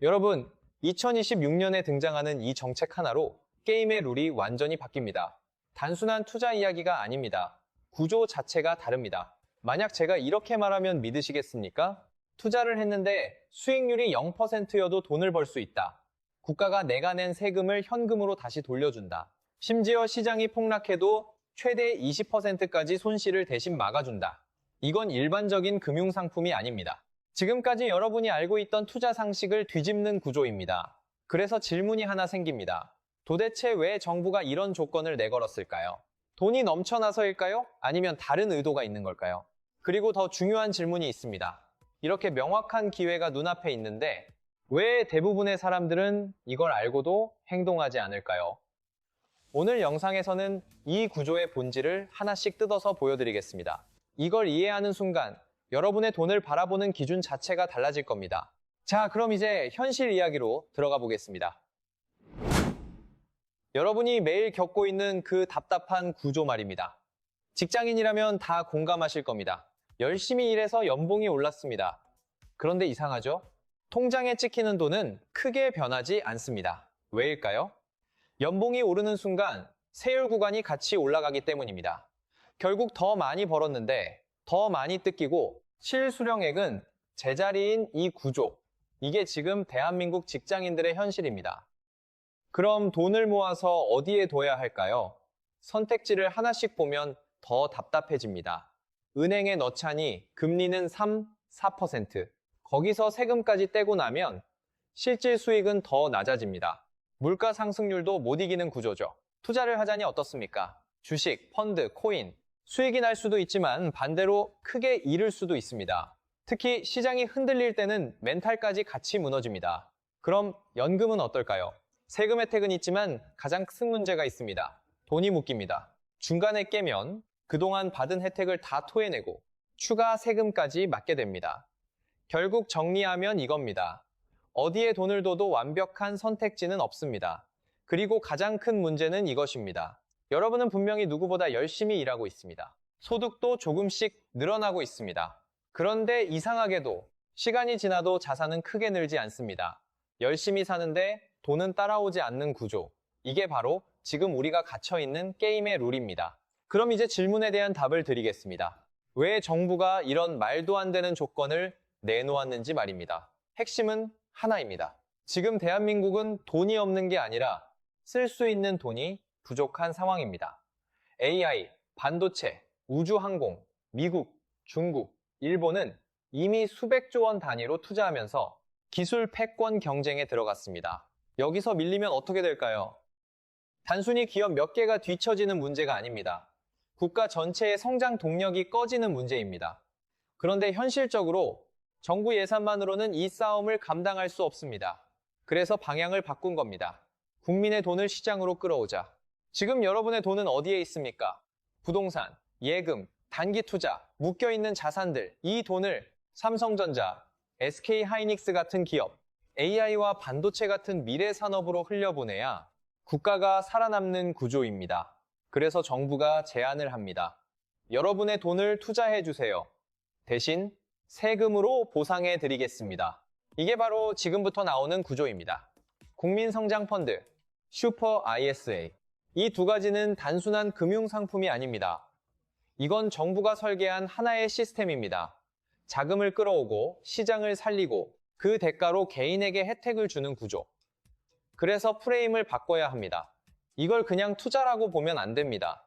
여러분, 2026년에 등장하는 이 정책 하나로 게임의 룰이 완전히 바뀝니다. 단순한 투자 이야기가 아닙니다. 구조 자체가 다릅니다. 만약 제가 이렇게 말하면 믿으시겠습니까? 투자를 했는데 수익률이 0%여도 돈을 벌 수 있다. 국가가 내가 낸 세금을 현금으로 다시 돌려준다. 심지어 시장이 폭락해도 최대 20%까지 손실을 대신 막아준다. 이건 일반적인 금융상품이 아닙니다. 지금까지 여러분이 알고 있던 투자 상식을 뒤집는 구조입니다. 그래서 질문이 하나 생깁니다. 도대체 왜 정부가 이런 조건을 내걸었을까요? 돈이 넘쳐나서일까요? 아니면 다른 의도가 있는 걸까요? 그리고 더 중요한 질문이 있습니다. 이렇게 명확한 기회가 눈앞에 있는데 왜 대부분의 사람들은 이걸 알고도 행동하지 않을까요? 오늘 영상에서는 이 구조의 본질을 하나씩 뜯어서 보여드리겠습니다. 이걸 이해하는 순간 여러분의 돈을 바라보는 기준 자체가 달라질 겁니다. 자, 그럼 이제 현실 이야기로 들어가 보겠습니다. 여러분이 매일 겪고 있는 그 답답한 구조 말입니다. 직장인이라면 다 공감하실 겁니다. 열심히 일해서 연봉이 올랐습니다. 그런데 이상하죠? 통장에 찍히는 돈은 크게 변하지 않습니다. 왜일까요? 연봉이 오르는 순간 세율 구간이 같이 올라가기 때문입니다. 결국 더 많이 벌었는데 더 많이 뜯기고 실수령액은 제자리인 이 구조. 이게 지금 대한민국 직장인들의 현실입니다. 그럼 돈을 모아서 어디에 둬야 할까요? 선택지를 하나씩 보면 더 답답해집니다. 은행에 넣자니 금리는 3, 4%. 거기서 세금까지 떼고 나면 실질 수익은 더 낮아집니다. 물가 상승률도 못 이기는 구조죠. 투자를 하자니 어떻습니까? 주식, 펀드, 코인. 수익이 날 수도 있지만 반대로 크게 잃을 수도 있습니다. 특히 시장이 흔들릴 때는 멘탈까지 같이 무너집니다. 그럼 연금은 어떨까요? 세금 혜택은 있지만 가장 큰 문제가 있습니다. 돈이 묶입니다. 중간에 깨면 그동안 받은 혜택을 다 토해내고 추가 세금까지 맞게 됩니다. 결국 정리하면 이겁니다. 어디에 돈을 둬도 완벽한 선택지는 없습니다. 그리고 가장 큰 문제는 이것입니다. 여러분은 분명히 누구보다 열심히 일하고 있습니다. 소득도 조금씩 늘어나고 있습니다. 그런데 이상하게도 시간이 지나도 자산은 크게 늘지 않습니다. 열심히 사는데 돈은 따라오지 않는 구조. 이게 바로 지금 우리가 갇혀있는 게임의 룰입니다. 그럼 이제 질문에 대한 답을 드리겠습니다. 왜 정부가 이런 말도 안 되는 조건을 내놓았는지 말입니다. 핵심은 하나입니다. 지금 대한민국은 돈이 없는 게 아니라 쓸 수 있는 돈이 부족한 상황입니다. AI, 반도체, 우주항공, 미국, 중국, 일본은 이미 수백조 원 단위로 투자하면서 기술 패권 경쟁에 들어갔습니다. 여기서 밀리면 어떻게 될까요? 단순히 기업 몇 개가 뒤처지는 문제가 아닙니다. 국가 전체의 성장 동력이 꺼지는 문제입니다. 그런데 현실적으로 정부 예산만으로는 이 싸움을 감당할 수 없습니다. 그래서 방향을 바꾼 겁니다. 국민의 돈을 시장으로 끌어오자. 지금 여러분의 돈은 어디에 있습니까? 부동산, 예금, 단기 투자, 묶여있는 자산들, 이 돈을 삼성전자, SK하이닉스 같은 기업, AI와 반도체 같은 미래 산업으로 흘려보내야 국가가 살아남는 구조입니다. 그래서 정부가 제안을 합니다. 여러분의 돈을 투자해 주세요. 대신 세금으로 보상해 드리겠습니다. 이게 바로 지금부터 나오는 구조입니다. 국민성장펀드, 슈퍼 ISA. 이 두 가지는 단순한 금융상품이 아닙니다. 이건 정부가 설계한 하나의 시스템입니다. 자금을 끌어오고 시장을 살리고 그 대가로 개인에게 혜택을 주는 구조. 그래서 프레임을 바꿔야 합니다. 이걸 그냥 투자라고 보면 안 됩니다.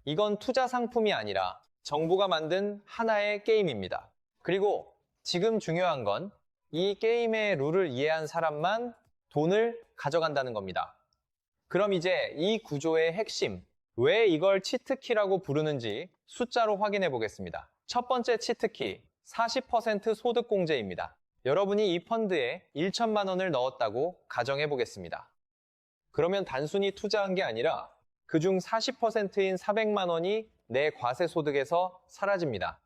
이건 투자 상품이 아니라 정부가 만든 하나의 게임입니다. 그리고 지금 중요한 건 이 게임의 룰을 이해한 사람만 돈을 가져간다는 겁니다. 그럼 이제 이 구조의 핵심, 왜 이걸 치트키라고 부르는지 숫자로 확인해 보겠습니다. 첫 번째 치트키, 40% 소득공제입니다. 여러분이 이 펀드에 1천만 원을 넣었다고 가정해 보겠습니다. 그러면 단순히 투자한 게 아니라 그중 40%인 400만 원이 내 과세소득에서 사라집니다.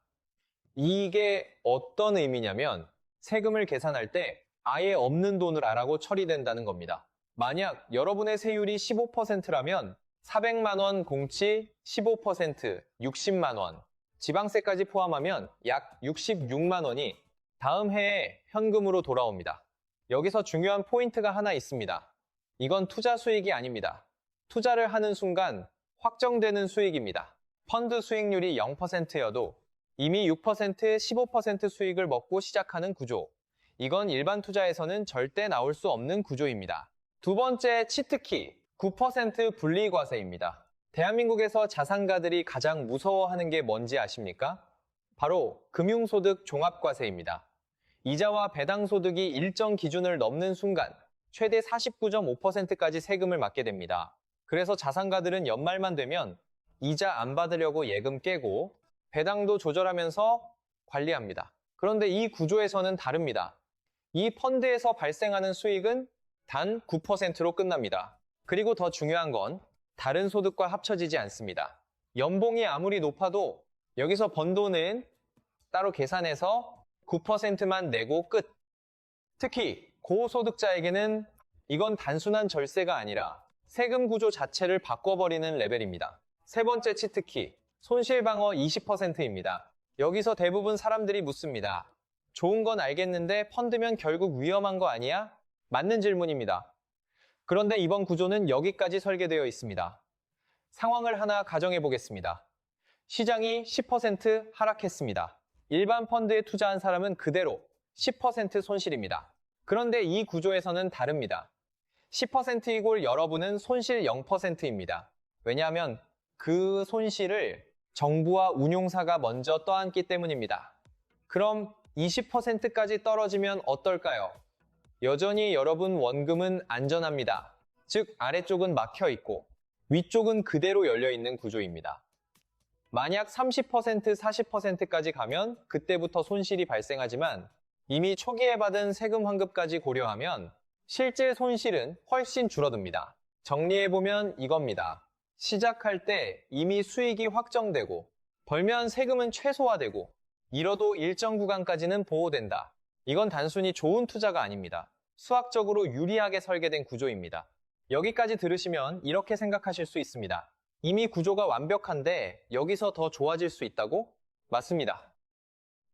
이게 어떤 의미냐면 세금을 계산할 때 아예 없는 돈으로라고 처리된다는 겁니다. 만약 여러분의 세율이 15%라면 400만 원 공치 15%, 60만 원, 지방세까지 포함하면 약 66만 원이 다음 해에 현금으로 돌아옵니다. 여기서 중요한 포인트가 하나 있습니다. 이건 투자 수익이 아닙니다. 투자를 하는 순간 확정되는 수익입니다. 펀드 수익률이 0%여도 이미 6%, 15% 수익을 먹고 시작하는 구조. 이건 일반 투자에서는 절대 나올 수 없는 구조입니다. 두 번째 치트키, 9% 분리과세입니다. 대한민국에서 자산가들이 가장 무서워하는 게 뭔지 아십니까? 바로 금융소득 종합과세입니다. 이자와 배당소득이 일정 기준을 넘는 순간 최대 49.5%까지 세금을 맞게 됩니다. 그래서 자산가들은 연말만 되면 이자 안 받으려고 예금 깨고 배당도 조절하면서 관리합니다. 그런데 이 구조에서는 다릅니다. 이 펀드에서 발생하는 수익은 단 9%로 끝납니다. 그리고 더 중요한 건 다른 소득과 합쳐지지 않습니다. 연봉이 아무리 높아도 여기서 번 돈은 따로 계산해서 9%만 내고 끝. 특히 고소득자에게는 이건 단순한 절세가 아니라 세금 구조 자체를 바꿔버리는 레벨입니다. 세 번째 치트키, 손실방어 20%입니다. 여기서 대부분 사람들이 묻습니다. 좋은 건 알겠는데 펀드면 결국 위험한 거 아니야? 맞는 질문입니다. 그런데 이번 구조는 여기까지 설계되어 있습니다. 상황을 하나 가정해 보겠습니다. 시장이 10% 하락했습니다. 일반 펀드에 투자한 사람은 그대로 10% 손실입니다. 그런데 이 구조에서는 다릅니다. 10%이고 여러분은 손실 0%입니다. 왜냐하면 그 손실을 정부와 운용사가 먼저 떠안기 때문입니다. 그럼 20%까지 떨어지면 어떨까요? 여전히 여러분 원금은 안전합니다. 즉 아래쪽은 막혀 있고 위쪽은 그대로 열려 있는 구조입니다. 만약 30%, 40%까지 가면 그때부터 손실이 발생하지만 이미 초기에 받은 세금 환급까지 고려하면 실제 손실은 훨씬 줄어듭니다. 정리해보면 이겁니다. 시작할 때 이미 수익이 확정되고 벌면 세금은 최소화되고 잃어도 일정 구간까지는 보호된다. 이건 단순히 좋은 투자가 아닙니다. 수학적으로 유리하게 설계된 구조입니다. 여기까지 들으시면 이렇게 생각하실 수 있습니다. 이미 구조가 완벽한데 여기서 더 좋아질 수 있다고? 맞습니다.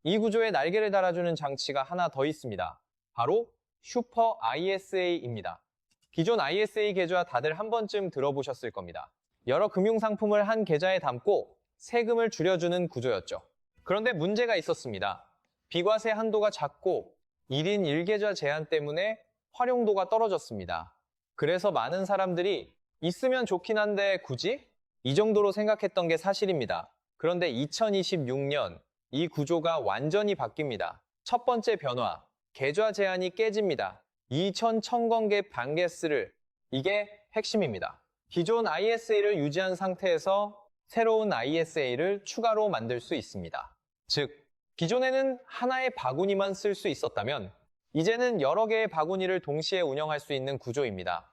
이 구조에 날개를 달아주는 장치가 하나 더 있습니다. 바로 슈퍼 ISA입니다. 기존 ISA 계좌 다들 한 번쯤 들어보셨을 겁니다. 여러 금융상품을 한 계좌에 담고 세금을 줄여주는 구조였죠. 그런데 문제가 있었습니다. 비과세 한도가 작고 1인 1계좌 제한 때문에 활용도가 떨어졌습니다. 그래서 많은 사람들이 있으면 좋긴 한데 굳이? 이 정도로 생각했던 게 사실입니다. 그런데 2026년 이 구조가 완전히 바뀝니다. 첫 번째 변화, 계좌 제한이 깨집니다. 2,000건개 반개수를, 이게 핵심입니다. 기존 ISA를 유지한 상태에서 새로운 ISA를 추가로 만들 수 있습니다. 즉, 기존에는 하나의 바구니만 쓸 수 있었다면 이제는 여러 개의 바구니를 동시에 운영할 수 있는 구조입니다.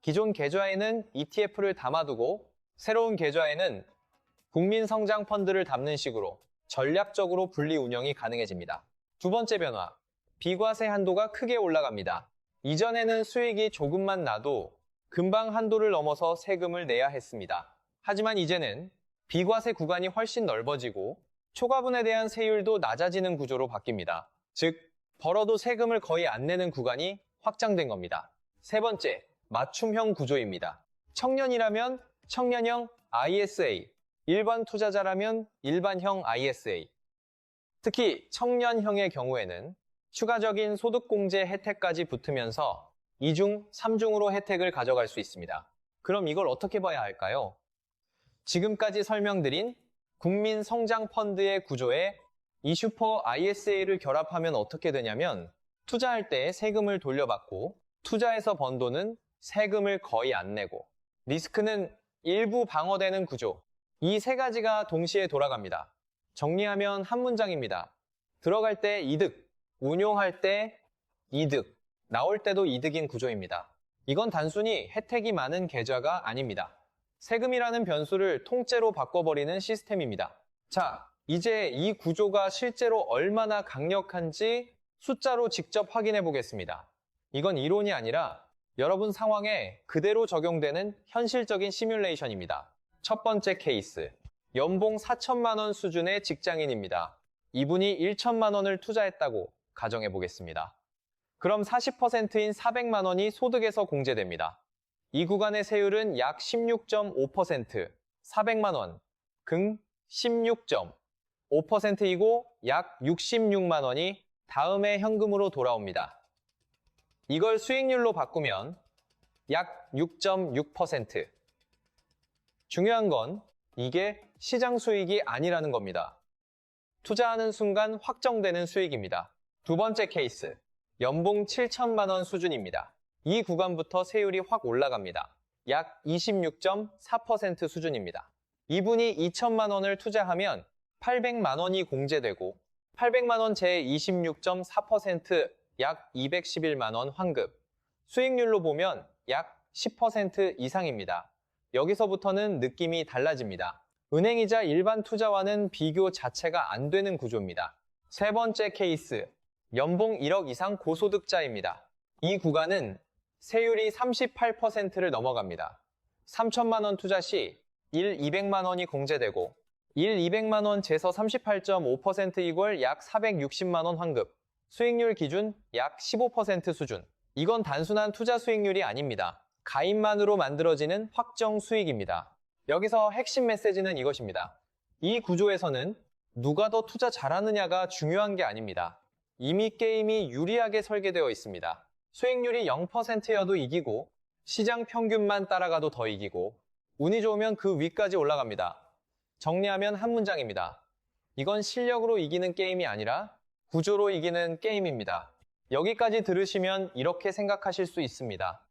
기존 계좌에는 ETF를 담아두고 새로운 계좌에는 국민성장펀드를 담는 식으로 전략적으로 분리 운영이 가능해집니다. 두 번째 변화, 비과세 한도가 크게 올라갑니다. 이전에는 수익이 조금만 나도 금방 한도를 넘어서 세금을 내야 했습니다. 하지만 이제는 비과세 구간이 훨씬 넓어지고 초과분에 대한 세율도 낮아지는 구조로 바뀝니다. 즉, 벌어도 세금을 거의 안 내는 구간이 확장된 겁니다. 세 번째, 맞춤형 구조입니다. 청년이라면 청년형 ISA, 일반 투자자라면 일반형 ISA. 특히 청년형의 경우에는 추가적인 소득공제 혜택까지 붙으면서 2중, 3중으로 혜택을 가져갈 수 있습니다. 그럼 이걸 어떻게 봐야 할까요? 지금까지 설명드린 국민성장펀드의 구조에 이 슈퍼 ISA를 결합하면 어떻게 되냐면 투자할 때 세금을 돌려받고 투자해서 번 돈은 세금을 거의 안 내고 리스크는 일부 방어되는 구조. 이 세 가지가 동시에 돌아갑니다. 정리하면 한 문장입니다. 들어갈 때 이득, 운용할 때 이득, 나올 때도 이득인 구조입니다. 이건 단순히 혜택이 많은 계좌가 아닙니다. 세금이라는 변수를 통째로 바꿔버리는 시스템입니다. 자, 이제 이 구조가 실제로 얼마나 강력한지 숫자로 직접 확인해 보겠습니다. 이건 이론이 아니라 여러분 상황에 그대로 적용되는 현실적인 시뮬레이션입니다. 첫 번째 케이스, 연봉 4천만 원 수준의 직장인입니다. 이분이 1천만 원을 투자했다고 가정해 보겠습니다. 그럼 40%인 400만 원이 소득에서 공제됩니다. 이 구간의 세율은 약 16.5%, 400만 원, 금 16.5%이고 약 66만 원이 다음에 현금으로 돌아옵니다. 이걸 수익률로 바꾸면 약 6.6%. 중요한 건 이게 시장 수익이 아니라는 겁니다. 투자하는 순간 확정되는 수익입니다. 두 번째 케이스, 연봉 7천만 원 수준입니다. 이 구간부터 세율이 확 올라갑니다. 약 26.4% 수준입니다. 이분이 2천만 원을 투자하면 800만 원이 공제되고 800만 원 제 26.4% 약 211만 원 환급. 수익률로 보면 약 10% 이상입니다. 여기서부터는 느낌이 달라집니다. 은행이자 일반 투자와는 비교 자체가 안 되는 구조입니다. 세 번째 케이스, 연봉 1억 이상 고소득자입니다. 이 구간은 세율이 38%를 넘어갑니다. 3천만 원 투자 시 200만 원이 공제되고 200만 원 제서 38.5% 이걸 약 460만 원 환급. 수익률 기준 약 15% 수준. 이건 단순한 투자 수익률이 아닙니다. 가입만으로 만들어지는 확정 수익입니다. 여기서 핵심 메시지는 이것입니다. 이 구조에서는 누가 더 투자 잘하느냐가 중요한 게 아닙니다. 이미 게임이 유리하게 설계되어 있습니다. 수익률이 0%여도 이기고 시장 평균만 따라가도 더 이기고 운이 좋으면 그 위까지 올라갑니다. 정리하면 한 문장입니다. 이건 실력으로 이기는 게임이 아니라 구조로 이기는 게임입니다. 여기까지 들으시면 이렇게 생각하실 수 있습니다.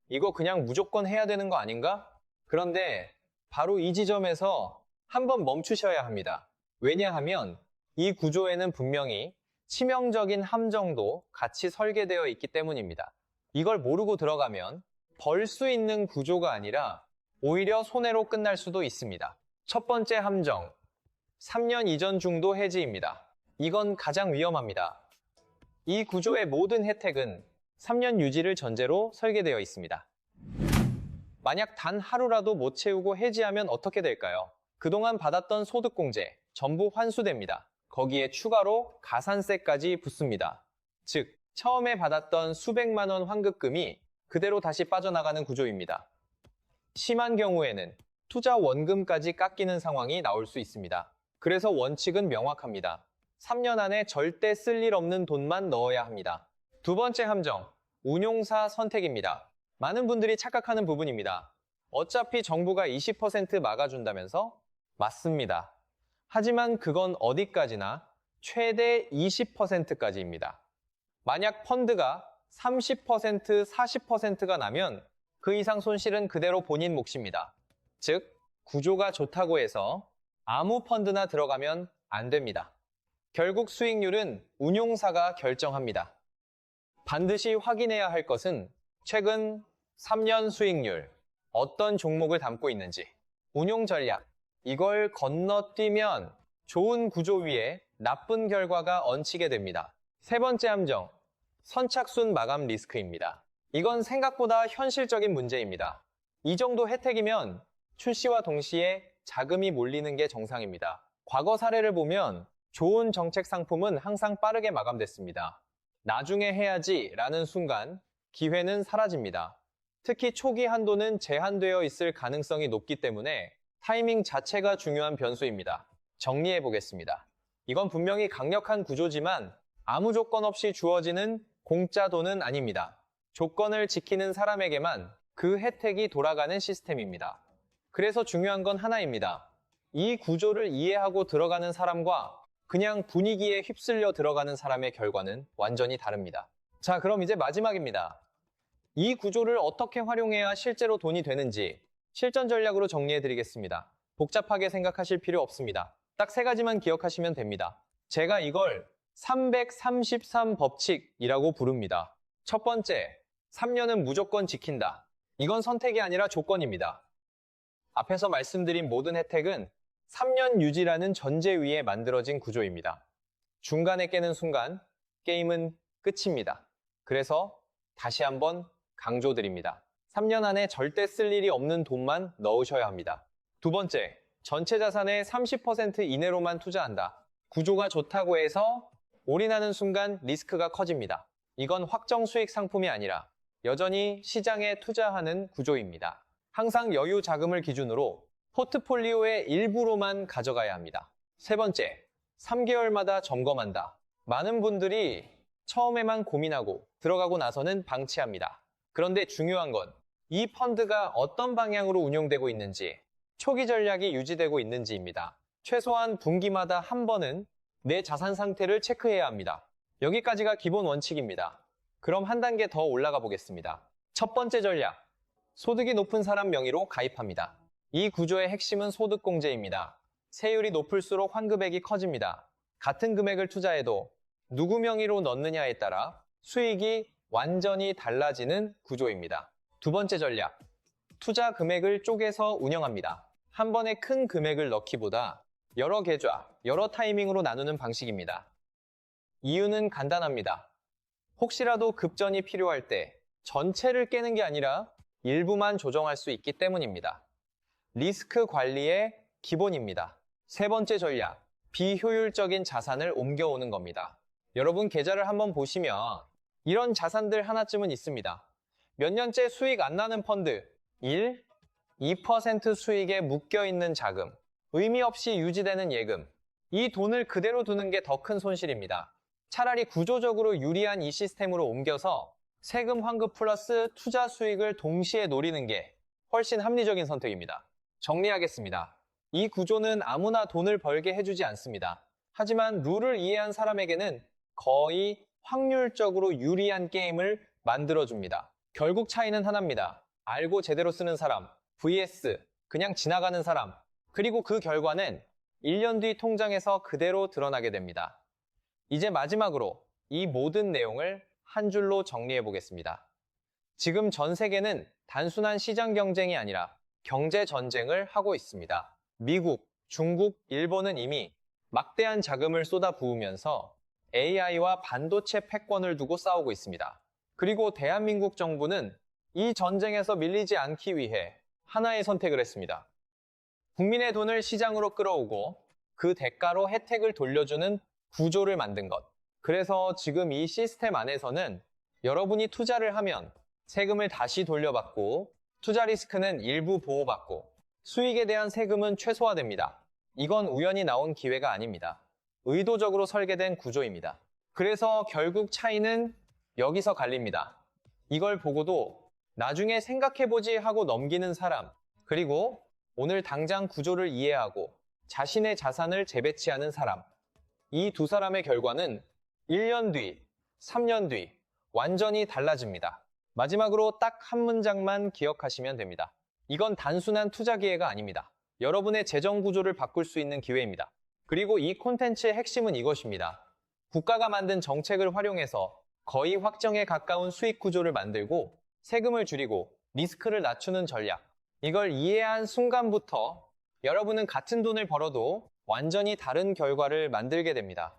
이거 그냥 무조건 해야 되는 거 아닌가? 그런데 바로 이 지점에서 한번 멈추셔야 합니다. 왜냐하면 이 구조에는 분명히 치명적인 함정도 같이 설계되어 있기 때문입니다. 이걸 모르고 들어가면 벌 수 있는 구조가 아니라 오히려 손해로 끝날 수도 있습니다. 첫 번째 함정, 3년 이전 중도 해지입니다. 이건 가장 위험합니다. 이 구조의 모든 혜택은 3년 유지를 전제로 설계되어 있습니다. 만약 단 하루라도 못 채우고 해지하면 어떻게 될까요? 그동안 받았던 소득공제 전부 환수됩니다. 거기에 추가로 가산세까지 붙습니다. 즉, 처음에 받았던 수백만 원 환급금이 그대로 다시 빠져나가는 구조입니다. 심한 경우에는 투자 원금까지 깎이는 상황이 나올 수 있습니다. 그래서 원칙은 명확합니다. 3년 안에 절대 쓸 일 없는 돈만 넣어야 합니다. 두 번째 함정, 운용사 선택입니다. 많은 분들이 착각하는 부분입니다. 어차피 정부가 20% 막아준다면서? 맞습니다. 하지만 그건 어디까지나 최대 20%까지입니다. 만약 펀드가 30%, 40%가 나면 그 이상 손실은 그대로 본인 몫입니다. 즉, 구조가 좋다고 해서 아무 펀드나 들어가면 안 됩니다. 결국 수익률은 운용사가 결정합니다. 반드시 확인해야 할 것은 최근 3년 수익률, 어떤 종목을 담고 있는지, 운용 전략, 이걸 건너뛰면 좋은 구조 위에 나쁜 결과가 얹히게 됩니다. 세 번째 함정, 선착순 마감 리스크입니다. 이건 생각보다 현실적인 문제입니다. 이 정도 혜택이면 출시와 동시에 자금이 몰리는 게 정상입니다. 과거 사례를 보면 좋은 정책 상품은 항상 빠르게 마감됐습니다. 나중에 해야지 라는 순간 기회는 사라집니다. 특히 초기 한도는 제한되어 있을 가능성이 높기 때문에 타이밍 자체가 중요한 변수입니다. 정리해 보겠습니다. 이건 분명히 강력한 구조지만 아무 조건 없이 주어지는 공짜 돈은 아닙니다. 조건을 지키는 사람에게만 그 혜택이 돌아가는 시스템입니다. 그래서 중요한 건 하나입니다. 이 구조를 이해하고 들어가는 사람과 그냥 분위기에 휩쓸려 들어가는 사람의 결과는 완전히 다릅니다. 자, 그럼 이제 마지막입니다. 이 구조를 어떻게 활용해야 실제로 돈이 되는지 실전 전략으로 정리해 드리겠습니다. 복잡하게 생각하실 필요 없습니다. 딱 세 가지만 기억하시면 됩니다. 제가 이걸 333 법칙이라고 부릅니다. 첫 번째, 3년은 무조건 지킨다. 이건 선택이 아니라 조건입니다. 앞에서 말씀드린 모든 혜택은 3년 유지라는 전제 위에 만들어진 구조입니다. 중간에 깨는 순간 게임은 끝입니다. 그래서 다시 한번 강조드립니다. 3년 안에 절대 쓸 일이 없는 돈만 넣으셔야 합니다. 두 번째, 전체 자산의 30% 이내로만 투자한다. 구조가 좋다고 해서 올인하는 순간 리스크가 커집니다. 이건 확정 수익 상품이 아니라 여전히 시장에 투자하는 구조입니다. 항상 여유 자금을 기준으로 포트폴리오의 일부로만 가져가야 합니다. 세 번째, 3개월마다 점검한다. 많은 분들이 처음에만 고민하고 들어가고 나서는 방치합니다. 그런데 중요한 건 이 펀드가 어떤 방향으로 운용되고 있는지, 초기 전략이 유지되고 있는지입니다. 최소한 분기마다 한 번은 내 자산 상태를 체크해야 합니다. 여기까지가 기본 원칙입니다. 그럼 한 단계 더 올라가 보겠습니다. 첫 번째 전략, 소득이 높은 사람 명의로 가입합니다. 이 구조의 핵심은 소득공제입니다. 세율이 높을수록 환급액이 커집니다. 같은 금액을 투자해도 누구 명의로 넣느냐에 따라 수익이 완전히 달라지는 구조입니다. 두 번째 전략, 투자 금액을 쪼개서 운영합니다. 한 번에 큰 금액을 넣기보다 여러 계좌, 여러 타이밍으로 나누는 방식입니다. 이유는 간단합니다. 혹시라도 급전이 필요할 때 전체를 깨는 게 아니라 일부만 조정할 수 있기 때문입니다. 리스크 관리의 기본입니다. 세 번째 전략, 비효율적인 자산을 옮겨오는 겁니다. 여러분 계좌를 한번 보시면 이런 자산들 하나쯤은 있습니다. 몇 년째 수익 안 나는 펀드, 1, 2% 수익에 묶여있는 자금, 의미 없이 유지되는 예금, 이 돈을 그대로 두는 게 더 큰 손실입니다. 차라리 구조적으로 유리한 이 시스템으로 옮겨서 세금 환급 플러스 투자 수익을 동시에 노리는 게 훨씬 합리적인 선택입니다. 정리하겠습니다. 이 구조는 아무나 돈을 벌게 해주지 않습니다. 하지만 룰을 이해한 사람에게는 거의 확률적으로 유리한 게임을 만들어줍니다. 결국 차이는 하나입니다. 알고 제대로 쓰는 사람, vs 그냥 지나가는 사람, 그리고 그 결과는 1년 뒤 통장에서 그대로 드러나게 됩니다. 이제 마지막으로 이 모든 내용을 한 줄로 정리해 보겠습니다. 지금 전 세계는 단순한 시장 경쟁이 아니라 경제 전쟁을 하고 있습니다. 미국, 중국, 일본은 이미 막대한 자금을 쏟아부으면서 AI와 반도체 패권을 두고 싸우고 있습니다. 그리고 대한민국 정부는 이 전쟁에서 밀리지 않기 위해 하나의 선택을 했습니다. 국민의 돈을 시장으로 끌어오고 그 대가로 혜택을 돌려주는 구조를 만든 것. 그래서 지금 이 시스템 안에서는 여러분이 투자를 하면 세금을 다시 돌려받고 투자 리스크는 일부 보호받고 수익에 대한 세금은 최소화됩니다. 이건 우연히 나온 기회가 아닙니다. 의도적으로 설계된 구조입니다. 그래서 결국 차이는 여기서 갈립니다. 이걸 보고도 나중에 생각해보지 하고 넘기는 사람, 그리고 오늘 당장 구조를 이해하고 자신의 자산을 재배치하는 사람, 이 두 사람의 결과는 1년 뒤, 3년 뒤 완전히 달라집니다. 마지막으로 딱 한 문장만 기억하시면 됩니다. 이건 단순한 투자 기회가 아닙니다. 여러분의 재정 구조를 바꿀 수 있는 기회입니다. 그리고 이 콘텐츠의 핵심은 이것입니다. 국가가 만든 정책을 활용해서 거의 확정에 가까운 수익 구조를 만들고 세금을 줄이고 리스크를 낮추는 전략. 이걸 이해한 순간부터 여러분은 같은 돈을 벌어도 완전히 다른 결과를 만들게 됩니다.